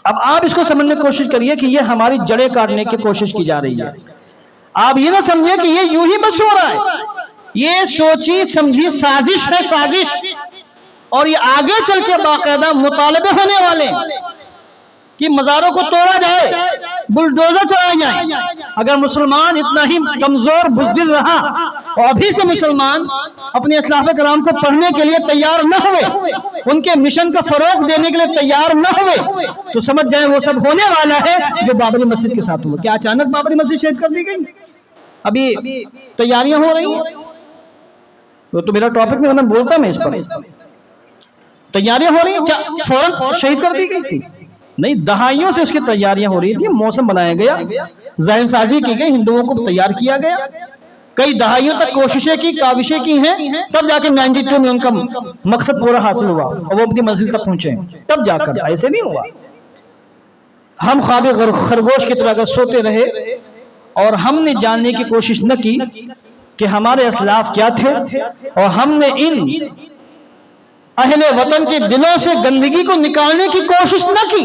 اب آپ اس کو سمجھنے کی کوشش کریے کہ یہ ہماری جڑیں کاٹنے کی کوشش کی جا رہی ہے۔ آپ یہ نہ سمجھے کہ یہ یوں ہی بس ہو رہا ہے، یہ سوچی سمجھی سازش ہے، سازش، اور یہ آگے چل کے باقاعدہ مطالبے ہونے والے کہ مزاروں کو توڑا جائے، بلڈوزر چلائے جائیں۔ اگر مسلمان اتنا ہی کمزور بزدل رہا اور ابھی سے مسلمان اپنے اسلاف کرام کو پڑھنے کے لیے تیار نہ ہوئے، ان کے مشن کا فروغ دینے کے لیے تیار نہ ہوئے، تو سمجھ جائیں وہ سب ہونے والا ہے جو بابری مسجد کے ساتھ ہوا۔ کیا اچانک بابری مسجد شہید کر دی گئی؟ ابھی تیاریاں ہو رہی ہیں، وہ تو میرا ٹاپک میں بولتا میں اس پر، تیاریاں ہو رہی ہیں، کیا فوراً شہید کر دی گئی تھی؟ نہیں، دہائیوں سے اس کی تیاریاں ہو رہی تھی، موسم بنایا گیا، ذہن سازی کی گئی، ہندوؤں کو تیار کیا گیا، کئی دہائیوں تک کوششیں کی، کاوشیں کی ہیں، تب جا کے 92 میں ان کا مقصد پورا حاصل ہوا اور وہ اپنی منزل تک پہنچے، تب جا کر، ایسے نہیں ہوا۔ ہم خواب خرگوش کی طرح اگر سوتے رہے اور ہم نے جاننے کی کوشش نہ کی کہ ہمارے اسلاف کیا تھے، اور ہم نے ان اہل وطن کے دلوں سے گندگی کو نکالنے کی کوشش نہ کی،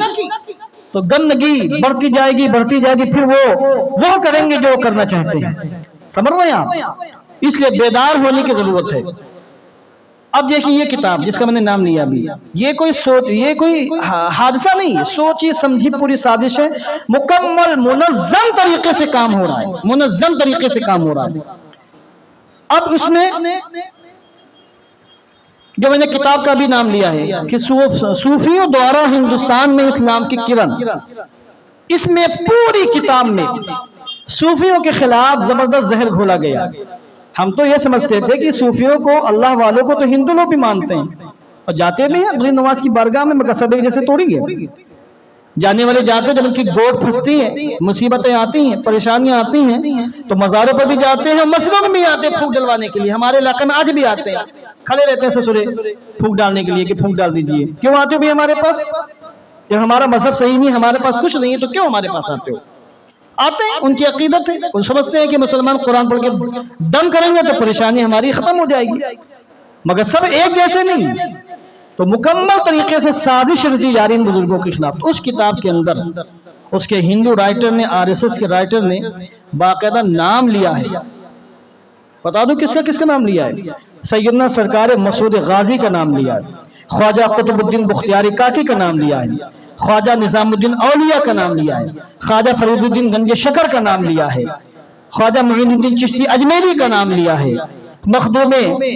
تو گندگی بڑھتی جائے گی، بڑھتی جائے گی، پھر وہ کریں گے جو وہ کرنا چاہتے ہیں۔ سمجھ رہے ہیں آپ؟ اس لیے بیدار ہونے کی ضرورت ہے۔ اب دیکھیں یہ کتاب جس کا میں نے نام لیا ابھی، یہ کوئی حادثہ نہیں، سوچی سمجھی پوری سازش ہے، مکمل منظم طریقے سے کام ہو رہا ہے، منظم طریقے سے کام ہو رہا ہے۔ اب اس میں جو میں نے کتاب کا بھی نام لیا ہے کہ صوفیوں دوارا ہندوستان میں اسلام کی کرن، اس میں پوری کتاب میں صوفیوں کے خلاف زبردست زہر گھولا گیا۔ ہم تو یہ سمجھتے تھے کہ صوفیوں کو، اللہ والوں کو تو ہندو لوگ بھی مانتے ہیں، اور جاتے بھی ہیں غریب نواز کی بارگاہ میں مگر سب ایک جیسے توڑی ہے. جانے والے جاتے ہیں جب ان کی گوٹ پھنستی ہے، مصیبتیں آتی ہیں، پریشانیاں آتی ہیں تو مزاروں پر بھی جاتے ہیں، مسجدوں میں بھی آتے ہیں پھونک ڈلوانے کے لیے. ہمارے علاقے میں آج بھی آتے ہیں، کھڑے رہتے ہیں سسرے پھونک ڈالنے کے لیے کہ پھونک ڈال دیجئے. کیوں آتے ہو بھی ہمارے پاس؟ جب ہمارا مذہب صحیح نہیں، ہمارے پاس کچھ نہیں ہے تو کیوں ہمارے پاس آتے ہو؟ آتے ہیں، ان کی عقیدت ہے، وہ سمجھتے ہیں کہ مسلمان قرآن پڑھ کے دم کریں گے تو پریشانی ہماری ختم ہو جائے گی. مگر سب ایک جیسے نہیں، تو مکمل طریقے سے سازش رچی جا رہی ان بزرگوں کے خلاف. اس کتاب کے اندر اس کے ہندو رائٹر نے، RSS کے رائٹر نے باقاعدہ نام لیا ہے. بتا دو کس کا نام لیا ہے؟ سیدنا سرکار مسعود غازی کا نام لیا ہے، خواجہ قطب الدین بختیاری کاکی کا نام لیا ہے، خواجہ نظام الدین اولیاء کا نام لیا ہے، خواجہ فرید الدین گنج شکر کا نام لیا ہے، خواجہ معین الدین چشتی اجمیری کا نام لیا ہے، مخدوم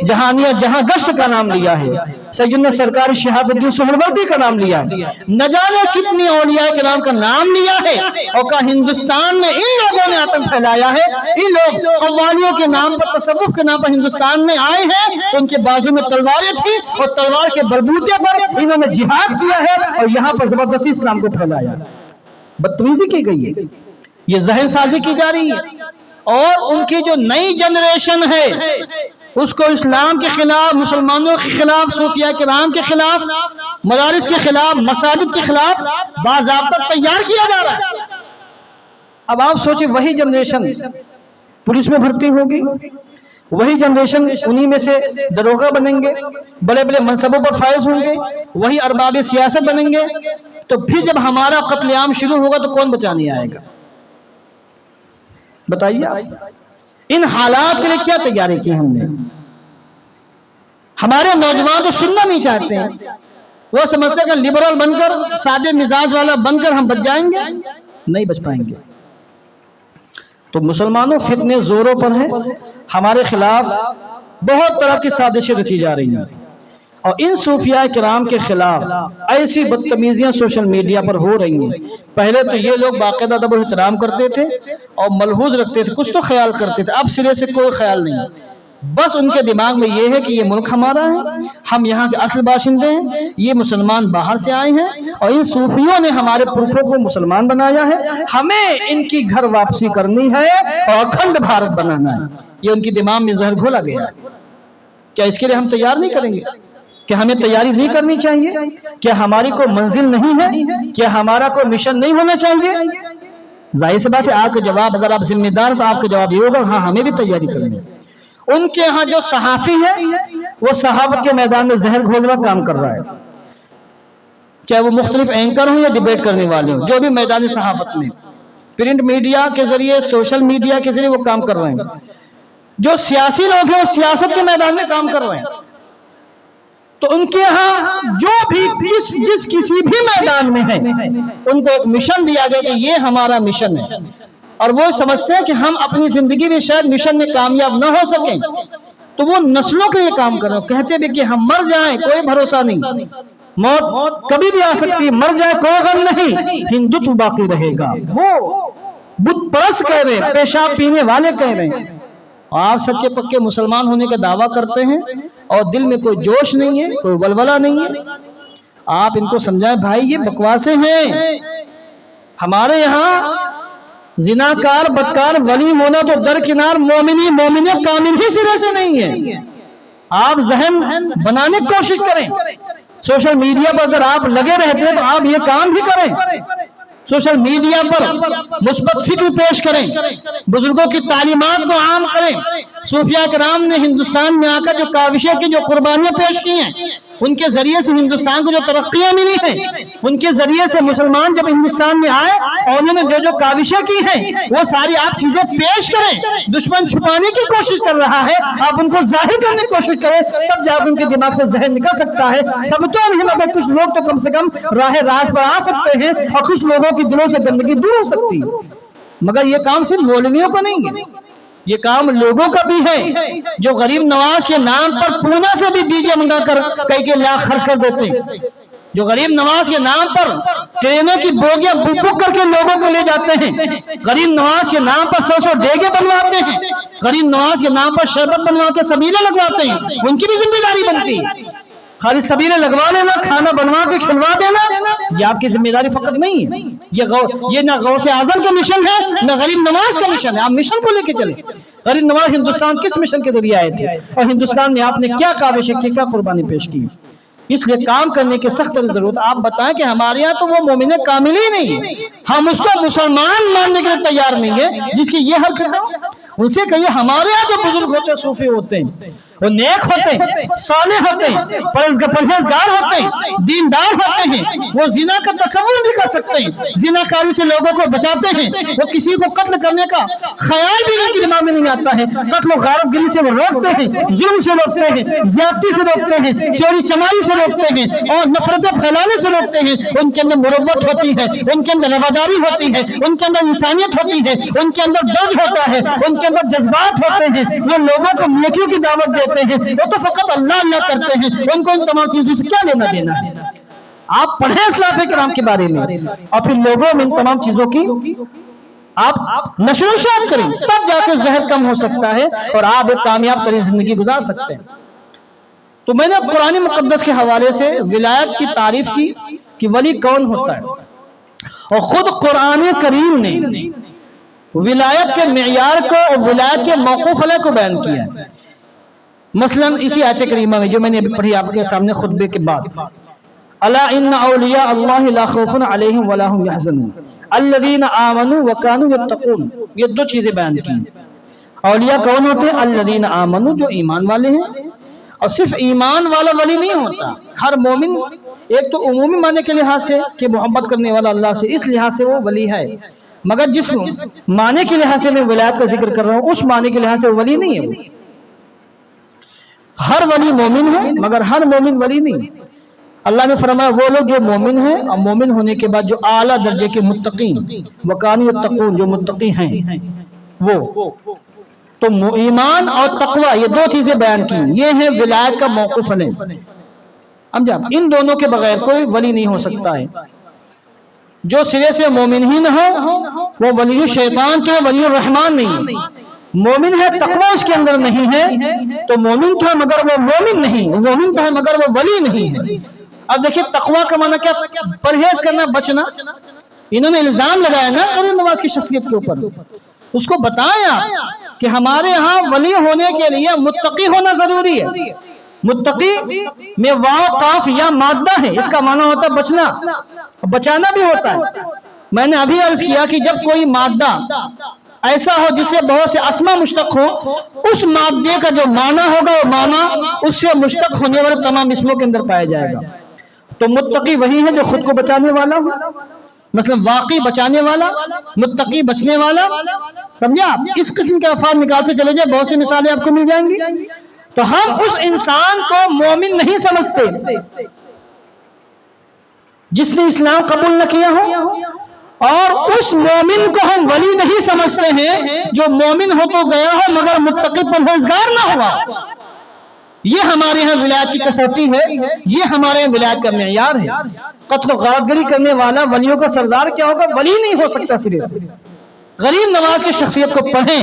جہانیہ جہاں گشت کا نام لیا ہے، سیدنا سرکار شہاب الدین سہروردی کا نام لیا ہے. نہ جانے کتنی اولیاء کرام کا نام لیا ہے اور کہا ہندوستان میں ان لوگوں نے آتنک پھیلایا ہے. ان لوگ قوالیوں کے نام پر، تصوف کے نام پر ہندوستان میں آئے ہیں تو ان کے بازو میں تلواریں تھی اور تلوار کے بلبوتے پر انہوں نے جہاد کیا ہے اور یہاں پر زبردستی اسلام کو پھیلایا. بدتمیزی کی گئی ہے، یہ ذہن سازی کی جا رہی ہے. اور ان کی جو نئی جنریشن ہے اس کو اسلام کے خلاف، مسلمانوں کے خلاف، صوفیاء کرام کے خلاف، مدارس کے خلاف، مساجد کے خلاف باضابطہ تیار کیا جا رہا ہے. اب آپ سوچیں وہی جنریشن پولیس میں بھرتی ہوگی، وہی جنریشن انہی میں سے داروغہ بنیں گے، بڑے بڑے منصبوں پر فائز ہوں گے، وہی ارباب سیاست بنیں گے. تو پھر جب ہمارا قتل عام شروع ہوگا تو کون بچانے آئے گا؟ بتائیے آپ. ان حالات کے لیے کیا تیاری کی ہم نے؟ ہمارے نوجوان تو سننا نہیں چاہتے ہیں، وہ سمجھتے ہیں کہ لبرل بن کر، سادے مزاج والا بن کر ہم بچ جائیں گے. نہیں بچ پائیں گے. تو مسلمانوں فتنے زوروں پر ہیں، ہمارے خلاف بہت طرح کی سازشیں رچی جا رہی ہیں. اور ان صوفیاء کرام کے خلاف ایسی بدتمیزیاں سوشل میڈیا پر ہو رہی ہیں. پہلے تو یہ لوگ باقاعدہ ادب و احترام کرتے تھے اور ملحوظ رکھتے تھے، کچھ تو خیال کرتے تھے. اب سرے سے کوئی خیال نہیں، بس ان کے دماغ میں یہ ہے کہ یہ ملک ہمارا ہے، ہم یہاں کے اصل باشندے ہیں، یہ مسلمان باہر سے آئے ہیں اور ان صوفیوں نے ہمارے پرکھوں کو مسلمان بنایا ہے، ہمیں ان کی گھر واپسی کرنی ہے اور اکھنڈ بھارت بنانا ہے. یہ ان کی دماغ میں زہر گھولا گیا. کیا اس کے لیے ہم تیار نہیں کریں گے؟ کیا ہمیں تیاری نہیں کرنی چاہیے؟ کیا ہماری کوئی منزل نہیں ہے؟ کیا ہمارا کوئی مشن نہیں ہونا چاہیے؟ ظاہر سی بات ہے آپ کا جواب، اگر آپ ذمہ دار تو آپ کا جواب یہ ہوگا ہاں ہمیں بھی تیاری کرنی ہے. ان کے ہاں جو صحافی ہے وہ صحافت کے میدان میں زہر گھولنا کام کر رہا ہے، چاہے وہ مختلف اینکر ہوں یا ڈیبیٹ کرنے والے ہوں، جو بھی میدان صحافت میں پرنٹ میڈیا کے ذریعے، سوشل میڈیا کے ذریعے وہ کام کر رہے ہیں. جو سیاسی لوگ ہیں وہ سیاست کے میدان میں کام کر رہے ہیں. تو ان کے ہاں جو بھی جس کسی بھی میدان میں ہیں ان کو ایک مشن دیا گیا کہ یہ ہمارا مشن ہے، اور وہ سمجھتے ہیں کہ ہم اپنی زندگی میں شاید مشن میں کامیاب نہ ہو سکیں تو وہ نسلوں کے لیے کام کر رہے ہیں. کہتے بھی کہ ہم مر جائیں کوئی بھروسہ نہیں، موت کبھی بھی آ سکتی، مر جائے کوئی غم نہیں، ہندوتو باقی رہے گا. وہ بت پرست کہہ رہے ہیں، پیشاب پینے والے کہہ رہے ہیں. آپ سچے پکے مسلمان ہونے کا دعویٰ کرتے ہیں اور دل میں کوئی جوش نہیں ہے، کوئی ولولہ نہیں ہے. آپ ان کو سمجھائیں بھائی یہ بکواسیں ہیں. ہمارے یہاں زناکار بدکار ولی ہونا تو درکنار، مومنی کامل ہی سرے سے نہیں ہے. آپ ذہن بنانے کی کوشش کریں. سوشل میڈیا پر اگر آپ لگے رہتے ہیں تو آپ یہ کام بھی کریں. سوشل میڈیا پر مثبت فکر پیش کریں، بزرگوں کی تعلیمات کو عام کریں. صوفیاء کرام نے ہندوستان میں آ کر جو کاوشیں کی، جو قربانیاں پیش کی ہیں، ان کے ذریعے سے ہندوستان کو جو ترقیاں ملی ہیں، ان کے ذریعے سے مسلمان جب ہندوستان میں آئے اور انہوں نے جو کاوشیں کی ہیں وہ ساری آپ چیزیں پیش کریں. دشمن چھپانے کی کوشش کر رہا ہے، آپ ان کو ظاہر کرنے کی کوشش کریں، تب جا کے ان کے دماغ سے ذہن نکل سکتا ہے. سب تو نہیں مگر کچھ لوگ تو کم سے کم راہ راست پر آ سکتے ہیں اور کچھ لوگوں کی دلوں سے گندگی دور ہو سکتی ہے. مگر یہ کام صرف مولویوں کو نہیں ہے، یہ کام لوگوں کا بھی ہے جو غریب نواز کے نام پر پونا سے بھی ڈی جے منگا کر کئی لاکھ خرچ کر دیتے ہیں، جو غریب نواز کے نام پر ٹرینوں کی بوگیاں بک کر کے لوگوں کو لے جاتے ہیں، غریب نواز کے نام پر 100 ڈیگے بنواتے ہیں، غریب نواز کے نام پر شربت بنوا کے سبیلے لگواتے ہیں. ان کی بھی ذمہ داری بنتی ہے. خالی سبیلے لگوا لینا، کھانا بنوا کے کھلوا دینا، یہ آپ کی ذمہ داری فقط نہیں ہے، یہ نہ غوث اعظم کا مشن ہے نہ غریب نواز کا مشن ہے۔ آپ مشن کو لے کے چلیں۔ غریب نواز ہندوستان کس مشن کے ذریعے آئے تھے اور ہندوستان میں آپ نے کیا کاوشیں کی، کیا قربانی پیش کی؟ اس لیے کام کرنے کی سخت ضرورت۔ آپ بتائیں کہ ہمارے یہاں تو وہ مومن کامل ہی نہیں ہے، ہم اس کو مسلمان ماننے کے لیے تیار نہیں ہے جس کی یہ حرکت ہے۔ ان سے کہیے ہمارے یہاں جو بزرگ ہوتے ہیں، صوفی ہوتے ہیں، وہ نیک ہوتے ہیں، صالح ہوتے ہیں، پرہیزگار ہوتے ہیں، دیندار ہوتے ہیں، وہ زنا کا تصور نہیں کر سکتے ہیں، زنا کاری سے لوگوں کو بچاتے ہیں، وہ کسی کو قتل کرنے کا خیال بھی ان کے دماغ میں نہیں آتا ہے، قتل و غارت گری سے وہ روکتے ہیں، ظلم سے روکتے ہیں، زیادتی سے روکتے ہیں، چوری چماری سے روکتے ہیں اور نفرتیں پھیلانے سے روکتے ہیں۔ ان کے اندر مروت ہوتی ہے، ان کے اندر رواداری ہوتی ہے، ان کے اندر انسانیت ہوتی ہے، ان کے اندر درد ہوتا ہے، ان کے اندر جذبات ہوتے ہیں، وہ لوگوں کو نیکیوں کی دعوت دیتے ہیں، وہ تو فقط اللہ اللہ کرتے ہیں، ان کو ان تمام چیزوں سے کیا لینا دینا ہے؟ آپ پڑھیں اسلاف کرام کے بارے میں اور پھر لوگوں میں ان تمام چیزوں کی آپ نشر و اشاعت کریں، تب جا کے زہر کم ہو سکتا ہے اور آپ ایک کامیاب ترین زندگی گزار سکتے ہیں۔ تو میں نے قرآن مقدس کے حوالے سے ولایت کی تعریف کی کہ ولی کون ہوتا ہے، اور خود قرآن کریم نے ولایت کے معیار کو اور ولایت کے موقوف علیہ کو بیان کیا ہے۔ مثلا اسی آیت کریمہ میں جو میں نے ابھی پڑھی آپ کے سامنے خطبے کے بعد، الا ان اولیاء اللہ لا خوف علیہم ولا هم يحزنون الذین آمنوا وکانوا یتقون، یہ دو چیزیں بیان کی۔ اولیاء کون ہوتے ہیں؟ الذین آمنوا، جو ایمان والے ہیں، اور صرف ایمان والا ولی نہیں ہوتا، ہر مومن ایک تو عمومی معنی کے لحاظ سے کہ محبت کرنے والا اللہ سے، اس لحاظ سے وہ ولی ہے، مگر جس معنی کے لحاظ سے میں ولایت کا ذکر کر رہا ہوں اس معنی کے لحاظ سے وہ ولی نہیں ہے۔ ہر ولی مومن ہے مگر ہر مومن ولی نہیں۔ اللہ نے فرمایا وہ لوگ جو مومن ہیں اور مومن ہونے کے بعد جو اعلیٰ درجے کے متقین، وکانوا یتقون، جو متقی ہیں وہ، تو ایمان اور تقوی یہ دو چیزیں بیان کی، یہ ہے ولایت کا موقف علیہ۔ اب جب ان دونوں کے بغیر کوئی ولی نہیں ہو سکتا ہے۔ جو سرے سے مومن ہی نہ ہو وہ ولی شیطان کے ولی الرحمن نہیں ہے۔ مومن ہے تقوی اس کے اندر نہیں ہے تو مومن تو ہے مگر وہ مومن نہیں، مومن تو ہے مگر وہ ولی نہیں ہے۔ اب دیکھیں تقوی کا معنی کیا؟ پرہیز کرنا، بچنا۔ انہوں نے الزام لگایا نا غریب نواز کی شخصیت کے اوپر، اس کو بتایا کہ ہمارے ہاں ولی ہونے کے لیے متقی ہونا ضروری ہے۔ متقی میں واو قاف یا مادہ ہے، اس کا معنی ہوتا ہے بچنا، بچانا بھی ہوتا ہے۔ میں نے ابھی عرض کیا کہ جب کوئی مادہ ایسا ہو جس سے بہت سے اسما مشتق ہو، اس مادے کا جو معنی ہوگا وہ معنی اس سے مشتق ہونے والے تمام اسموں کے اندر پایا جائے گا۔ تو متقی وہی ہے جو خود کو بچانے والا ہو، مثلا واقعی بچانے والا، متقی بچنے والا، سمجھے آپ؟ اس قسم کے الفاظ نکالتے چلے جائے، بہت سی مثالیں آپ کو مل جائیں گی۔ تو ہم اس انسان کو مومن نہیں سمجھتے جس نے اسلام قبول نہ کیا ہو، اور اس مومن کو ہم ولی نہیں سمجھتے ہیں جو مومن ہو تو گیا ہو مگر متقی پرہیزگار نہ ہوا۔ یہ ہمارے ہاں ولایت کی کسوٹی ہے، یہ ہمارے ہاں ولایت کا معیار ہے۔ قتل و غارت گری کرنے والا ولیوں کا سردار کیا ہوگا؟ ولی نہیں ہو سکتا سرے سے۔ غریب نواز کی شخصیت کو پڑھیں،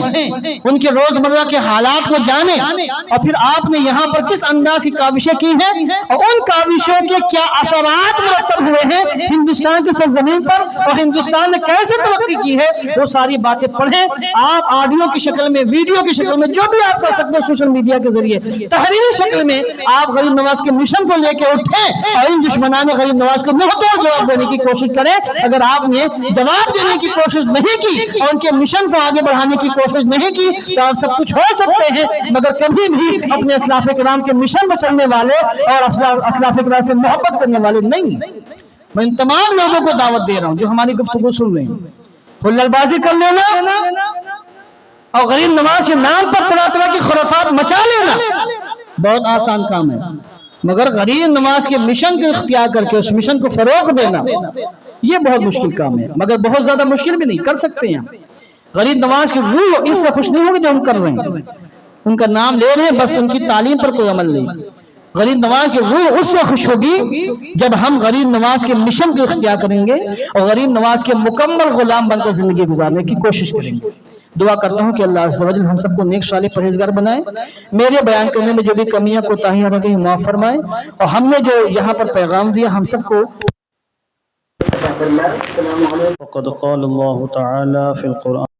ان کے روزمرہ کے حالات کو جانیں، اور پھر آپ نے یہاں پر کس انداز کی کاوشیں کی ہیں اور ان کاوشوں کے کیا اثرات مرتب ہوئے ہیں ہندوستان کی سرزمین پر، اور ہندوستان نے کیسے ترقی کی ہے، وہ ساری باتیں پڑھیں۔ آپ آڈیو کی شکل میں، ویڈیو کی شکل میں، جو بھی آپ کر سکتے ہیں سوشل میڈیا کے ذریعے، تحریری شکل میں آپ غریب نواز کے مشن کو لے کے اٹھیں اور ان دشمنان غریب نواز کو منہ توڑ جواب دینے کی کوشش کریں۔ اگر آپ نے جواب دینے کی کوشش نہیں کی اور ان کے مشن کو آگے بڑھانے کی کوشش نہیں کی تو آپ سب کچھ ہو سکتے ہیں مگر کبھی بھی اپنے اسلاف کرام کے مشن پر چلنے والے اور اسلاف کرام سے محبت کرنے والے نہیں۔ میں ان تمام لوگوں کو دعوت دے رہا ہوں جو ہماری گفتگو سن رہے ہیں، حلل بازی کر لینا اور غریب نواز کے نام پر طرح طرح کی خرافات مچا لینا بہت آسان کام ہے، مگر غریب نواز کے مشن کو اختیار کر کے اس مشن کو فروغ دینا یہ بہت مشکل کام ہے، مگر بہت زیادہ مشکل بھی نہیں، کر سکتے ہیں۔ غریب نواز کی روح اس سے خوش نہیں ہوگی جو ہم کر رہے ہیں، ان کا نام لے رہے ہیں بس ان کی تعلیم پر کوئی عمل نہیں۔ غریب نواز کی روح اس وقت خوش ہوگی جب ہم غریب نواز کے مشن کو اختیار کریں گے اور غریب نواز کے مکمل غلام بن کر زندگی گزارنے کی کوشش کریں گے. دعا کرتا ہوں کہ اللہ عز و جل ہم سب کو نیک صالح پرہیزگار بنائے. میرے بیان کرنے میں جو بھی کمیاں کوتاہیاں رہ گئی معاف فرمائے، اور ہم نے جو یہاں پر پیغام دیا ہم سب کو وقد قال الله تعالى في القرآن